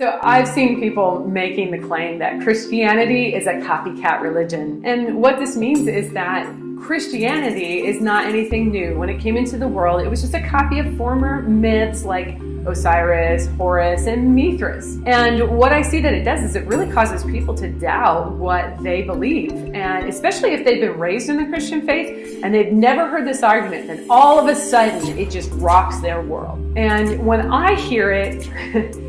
So I've seen people making the claim that Christianity is a copycat religion. And what this means is that Christianity is not anything new. When it came into the world, it was just a copy of former myths like Osiris, Horus, and Mithras. And what I see that it does is it really causes people to doubt what they believe. And especially if they've been raised in the Christian faith and they've never heard this argument, then all of a sudden it just rocks their world. And when I hear it,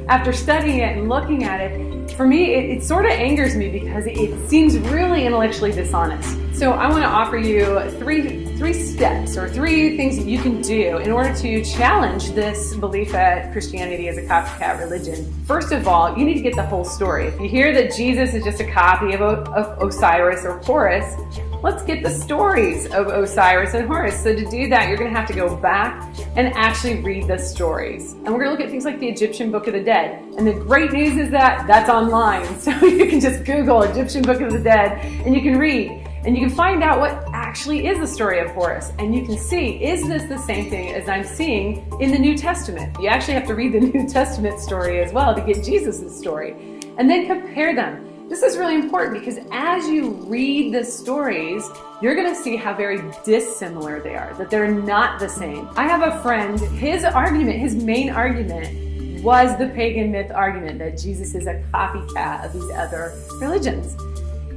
after studying it and looking at it, for me, it sort of angers me because it seems really intellectually dishonest. So I want to offer you three steps or three things that you can do in order to challenge this belief that Christianity is a copycat religion. First of all, you need to get the whole story. If you hear that Jesus is just a copy of Osiris or Horus, let's get the stories of Osiris and Horus. So to do that, you're going to have to go back and actually read the stories. And we're going to look at things like the Egyptian Book of the Dead. And the great news is that that's online. So you can just Google Egyptian Book of the Dead and you can read. And you can find out what actually is the story of Horus. And you can see, is this the same thing as I'm seeing in the New Testament? You actually have to read the New Testament story as well to get Jesus' story. And then compare them. This is really important because as you read the stories, you're going to see how very dissimilar they are, that they're not the same. I have a friend, his main argument was the pagan myth argument that Jesus is a copycat of these other religions.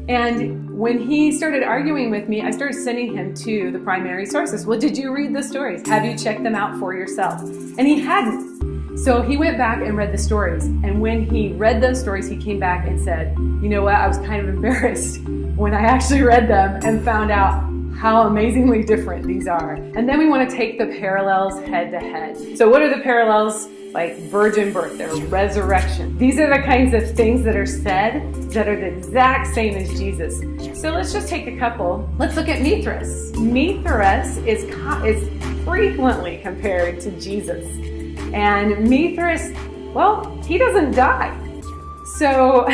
And when he started arguing with me, I started sending him to the primary sources. Well, did you read the stories? Have you checked them out for yourself? And he hadn't. So he went back and read the stories. And when he read those stories, he came back and said, you know what, I was kind of embarrassed when I actually read them and found out how amazingly different these are. And then we want to take the parallels head to head. So what are the parallels? Like virgin birth or resurrection. These are the kinds of things that are said that are the exact same as Jesus. So let's just take a couple. Let's look at Mithras. Mithras is frequently compared to Jesus. And Mithras, well, he doesn't die. So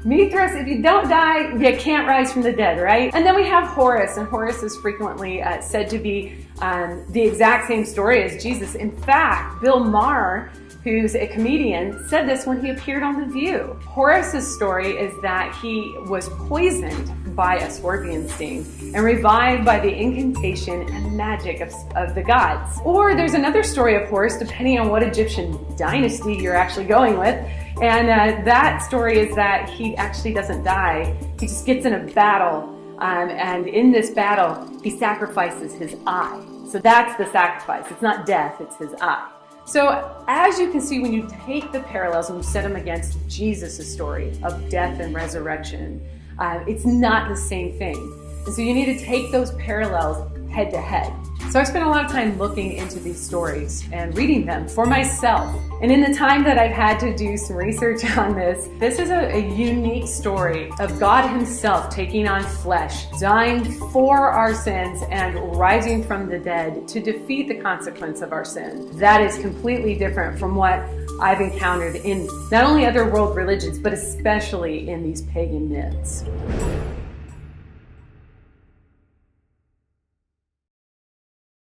Mithras, if you don't die, you can't rise from the dead, right? And then we have Horus, and Horus is frequently said to be the exact same story as Jesus. In fact, Bill Maher, who's a comedian, said this when he appeared on The View. Horus's story is that he was poisoned by a scorpion sting and revived by the incantation and magic of the gods. Or there's another story of Horus, depending on what Egyptian dynasty you're actually going with. And that story is that he actually doesn't die. He just gets in a battle. And in this battle, he sacrifices his eye. So that's the sacrifice. It's not death, it's his eye. So as you can see, when you take the parallels and you set them against Jesus' story of death and resurrection, it's not the same thing. And so you need to take those parallels head to head. So I spent a lot of time looking into these stories and reading them for myself. And in the time that I've had to do some research on this is a unique story of God himself taking on flesh, dying for our sins and rising from the dead to defeat the consequence of our sin. That is completely different from what I've encountered in not only other world religions, but especially in these pagan myths.